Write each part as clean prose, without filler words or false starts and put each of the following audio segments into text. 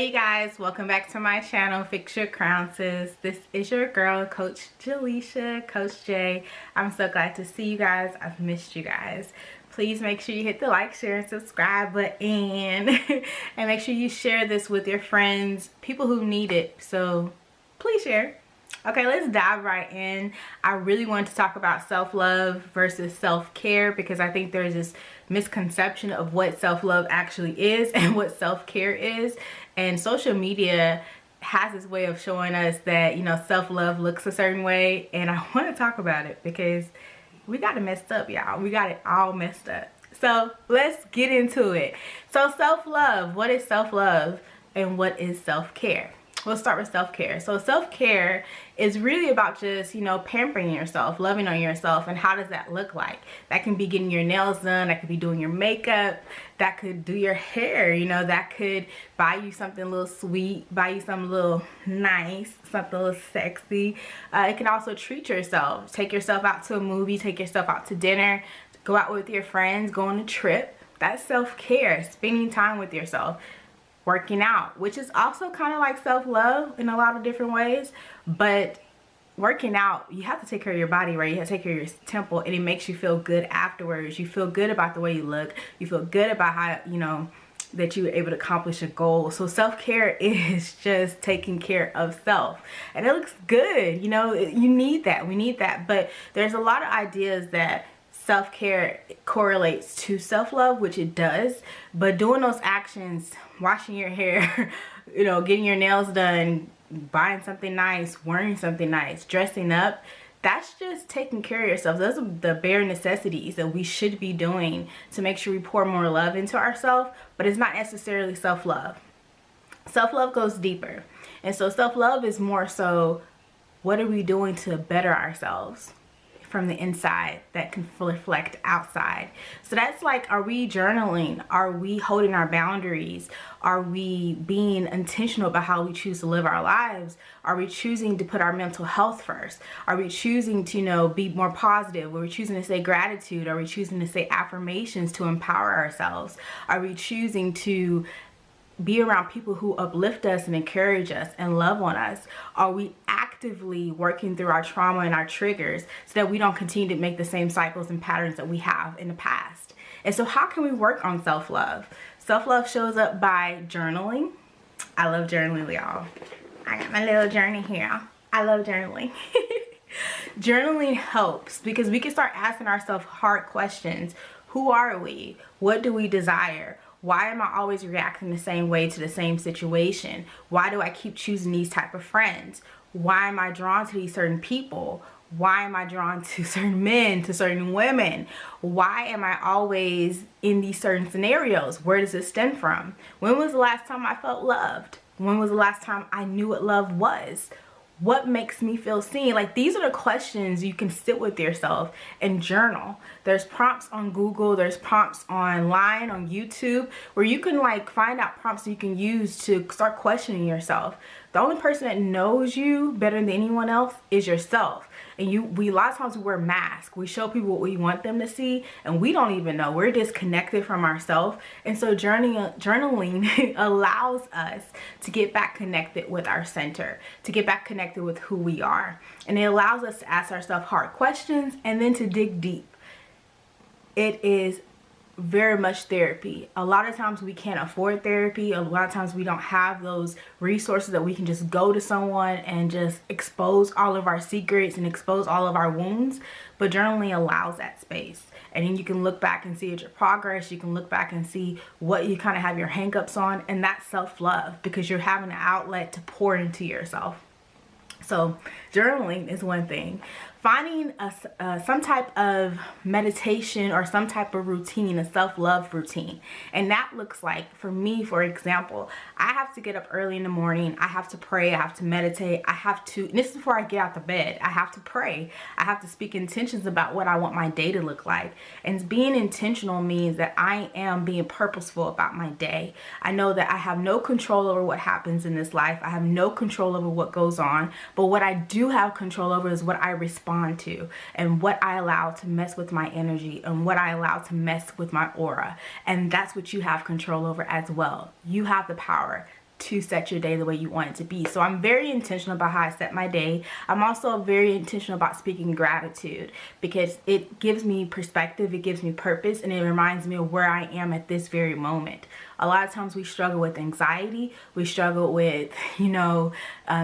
Hey guys, welcome back to my channel, Fix Your Crown Sis. This is your girl, Coach Jaleisha, Coach J. I'm so glad to see you guys. I've missed you guys. Please make sure you hit the like, share, and subscribe button. And make sure you share this with your friends, people who need it. So please share. Okay, let's dive right in. I really wanted to talk about self-love versus self-care because I think there's this misconception of what self-love actually is and what self-care is. And social media has this way of showing us that, you know, self-love looks a certain way. And I want to talk about it because we got it messed up, y'all. We got it all messed up. So let's get into it. So self-love, what is self-love and what is self-care? We'll start with self-care. So self-care is really about just, you know, pampering yourself, loving on yourself. And how does that look like? That can be getting your nails done. That could be doing your makeup. That could do your hair. You know, that could buy you something a little sweet, buy you something a little nice, something a little sexy. It can also treat yourself. Take yourself out to a movie, take yourself out to dinner, go out with your friends, go on a trip. That's self-care, spending time with yourself. Working out, which is also kind of like self-love in a lot of different ways, but working out, you have to take care of your body, right? You have to take care of your temple, and it makes you feel good afterwards. You feel good about the way you look. You feel good about how, you know, that you were able to accomplish a goal. So self-care is just taking care of self, and it looks good. You know, you need that. We need that. But there's a lot of ideas that self-care correlates to self-love, which it does, but doing those actions, washing your hair, you know, getting your nails done, buying something nice, wearing something nice, dressing up, that's just taking care of yourself. Those are the bare necessities that we should be doing to make sure we pour more love into ourselves, but it's not necessarily self-love. Self-love goes deeper. And so self-love is more so, what are we doing to better ourselves from the inside that can reflect outside? So that's like, are we journaling? Are we holding our boundaries? Are we being intentional about how we choose to live our lives? Are we choosing to put our mental health first? Are we choosing to, you know, be more positive? Are we choosing to say gratitude? Are we choosing to say affirmations to empower ourselves? Are we choosing to be around people who uplift us and encourage us and love on us? Are we actively working through our trauma and our triggers so that we don't continue to make the same cycles and patterns that we have in the past? And so how can we work on self-love? Self-love shows up by journaling. I love journaling, y'all. I got my little journey here. I love journaling. Journaling helps because we can start asking ourselves hard questions. Who are we? What do we desire? Why am I always reacting the same way to the same situation? Why do I keep choosing these type of friends? Why am I drawn to these certain people? Why am I drawn to certain men, to certain women? Why am I always in these certain scenarios? Where does it stem from? When was the last time I felt loved? When was the last time I knew what love was? What makes me feel seen? Like, these are the questions you can sit with yourself and journal. There's prompts on Google, there's prompts online on YouTube where you can like find out prompts you can use to start questioning yourself. The only person that knows you better than anyone else is yourself. And we a lot of times we wear masks. We show people what we want them to see, and we don't even know. We're disconnected from ourselves. And so journaling allows us to get back connected with our center, to get back connected with who we are. And it allows us to ask ourselves hard questions and then to dig deep. It is very much therapy. A lot of times we can't afford therapy. A lot of times we don't have those resources that we can just go to someone and just expose all of our secrets and expose all of our wounds. But journaling allows that space. And then you can look back and see your progress. You can look back and see what you kind of have your hangups on. And that's self-love because you're having an outlet to pour into yourself. So journaling is one thing. Finding some type of meditation or some type of routine, a self-love routine. And that looks like, for me, for example, I have to get up early in the morning. I have to pray. I have to meditate. I have to, and this is before I get out the bed, I have to pray. I have to speak intentions about what I want my day to look like. And being intentional means that I am being purposeful about my day. I know that I have no control over what happens in this life. I have no control over what goes on. But what I do have control over is what I respond to and what I allow to mess with my energy and what I allow to mess with my aura. And that's what you have control over as well. You have the power to set your day the way you want it to be. So I'm very intentional about how I set my day. I'm also very intentional about speaking gratitude because it gives me perspective, it gives me purpose, and it reminds me of where I am at this very moment. A lot of times we struggle with anxiety, we struggle with,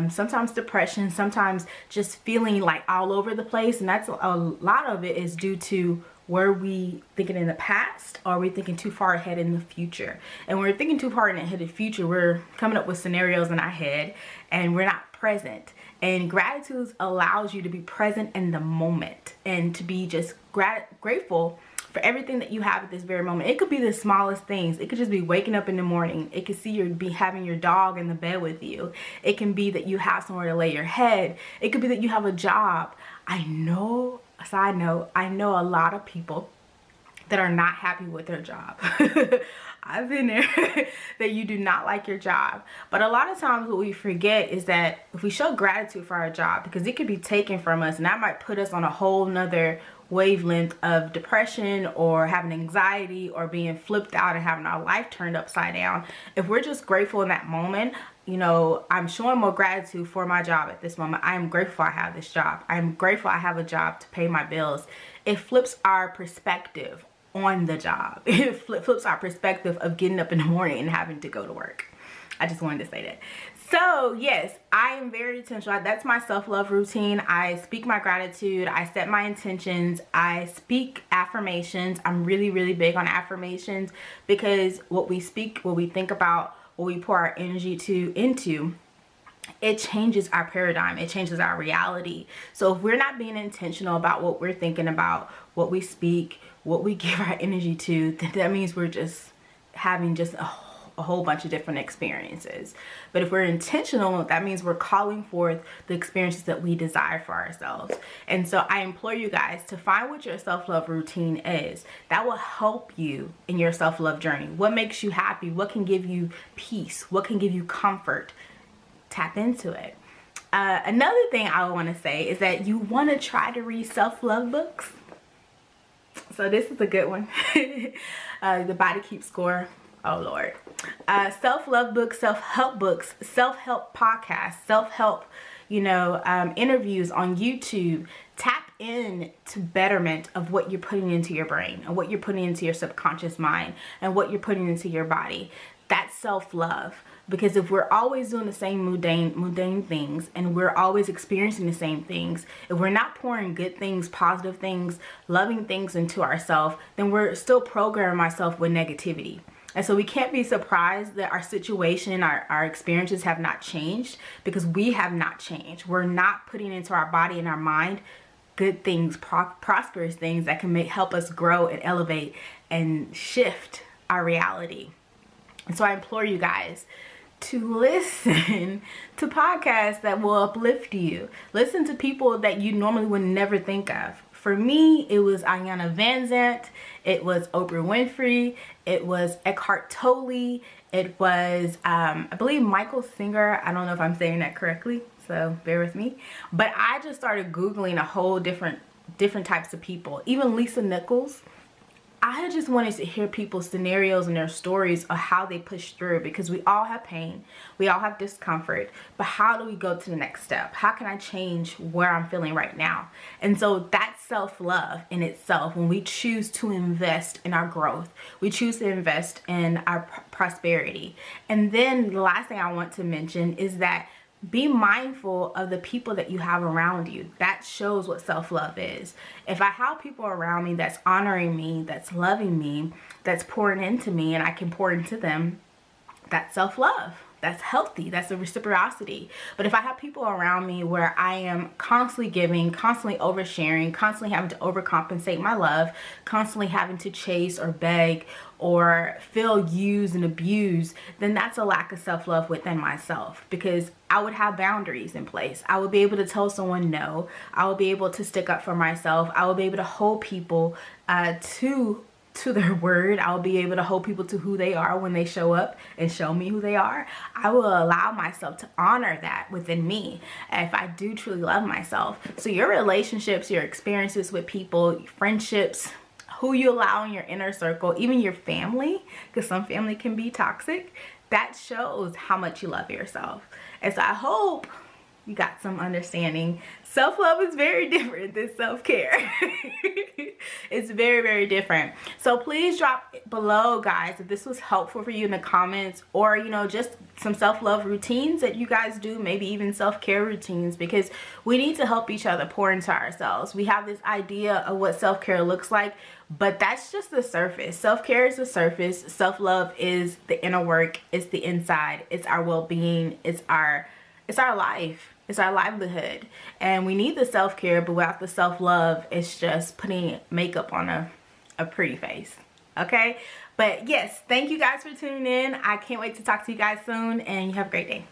sometimes depression, sometimes just feeling like all over the place, and that's a lot of it is due to were we thinking in the past, or are we thinking too far ahead in the future? And when we're thinking too far ahead in the future, we're coming up with scenarios in our head and we're not present. And gratitude allows you to be present in the moment and to be just grateful for everything that you have at this very moment. It could be the smallest things. It could just be waking up in the morning. It could be having your dog in the bed with you. It can be that you have somewhere to lay your head. It could be that you have a job. Side note, I know a lot of people that are not happy with their job. I've been there, that you do not like your job. But a lot of times what we forget is that if we show gratitude for our job, because it could be taken from us and that might put us on a whole nother wavelength of depression or having anxiety or being flipped out and having our life turned upside down. If we're just grateful in that moment, I'm showing more gratitude for my job at this moment. I am grateful I have this job. I am grateful I have a job to pay my bills. It flips our perspective on the job. It flips our perspective of getting up in the morning and having to go to work. I just wanted to say that. So yes, I am very intentional. That's my self-love routine. I speak my gratitude. I set my intentions. I speak affirmations. I'm really, really big on affirmations because what we speak, what we think about, what we pour our energy into, it changes our paradigm. It changes our reality. So if we're not being intentional about what we're thinking about, what we speak, what we give our energy to, then that means we're just having just a whole bunch of different experiences. But if we're intentional, that means we're calling forth the experiences that we desire for ourselves. And so I implore you guys to find what your self-love routine is. That will help you in your self-love journey. What makes you happy? What can give you peace? What can give you comfort? Tap into it. Another thing I want to say is that you want to try to read self-love books. So this is a good one. The Body Keeps Score. Oh Lord. Self-love books, self-help books, self-help podcasts, self-help, interviews on YouTube. Tap in to betterment of what you're putting into your brain and what you're putting into your subconscious mind and what you're putting into your body. That's self-love. Because if we're always doing the same mundane things and we're always experiencing the same things, if we're not pouring good things, positive things, loving things into ourselves, then we're still programming ourselves with negativity. And so we can't be surprised that our situation, our experiences have not changed because we have not changed. We're not putting into our body and our mind good things, prosperous things that can help us grow and elevate and shift our reality. And so I implore you guys to listen to podcasts that will uplift you. Listen to people that you normally would never think of. For me, it was Ayanna Van Zandt, it was Oprah Winfrey, it was Eckhart Tolle, it was, I believe Michael Singer. I don't know if I'm saying that correctly, so bear with me. But I just started Googling a whole different types of people. Even Lisa Nichols. I just wanted to hear people's scenarios and their stories of how they push through, because we all have pain, we all have discomfort, but how do we go to the next step? How can I change where I'm feeling right now? And so that's self-love in itself. When we choose to invest in our growth, we choose to invest in our prosperity. And then the last thing I want to mention is that be mindful of the people that you have around you. That shows what self-love is. If I have people around me that's honoring me, that's loving me, that's pouring into me, and I can pour into them, that's self-love. That's healthy. That's a reciprocity. But if I have people around me where I am constantly giving, constantly oversharing, constantly having to overcompensate my love, constantly having to chase or beg or feel used and abused, then that's a lack of self-love within myself, because I would have boundaries in place. I would be able to tell someone no. I would be able to stick up for myself. I would be able to hold people to their word. I'll be able to hold people to who they are when they show up and show me who they are. I will allow myself to honor that within me if I do truly love myself. So your relationships, your experiences with people, friendships, who you allow in your inner circle, even your family, because some family can be toxic, that shows how much you love yourself. And so I hope you got some understanding. Self-love is very different than self-care. It's very, very different. So please drop below, guys, if this was helpful for you in the comments, or, you know, just some self-love routines that you guys do, maybe even self-care routines, because we need to help each other pour into ourselves. We have this idea of what self-care looks like, but that's just the surface. Self-care is the surface. Self-love is the inner work. It's the inside. It's our well-being. It's our life. It's our livelihood. And we need the self-care, but without the self-love, it's just putting makeup on a pretty face. Okay? But yes, thank you guys for tuning in. I can't wait to talk to you guys soon, and you have a great day.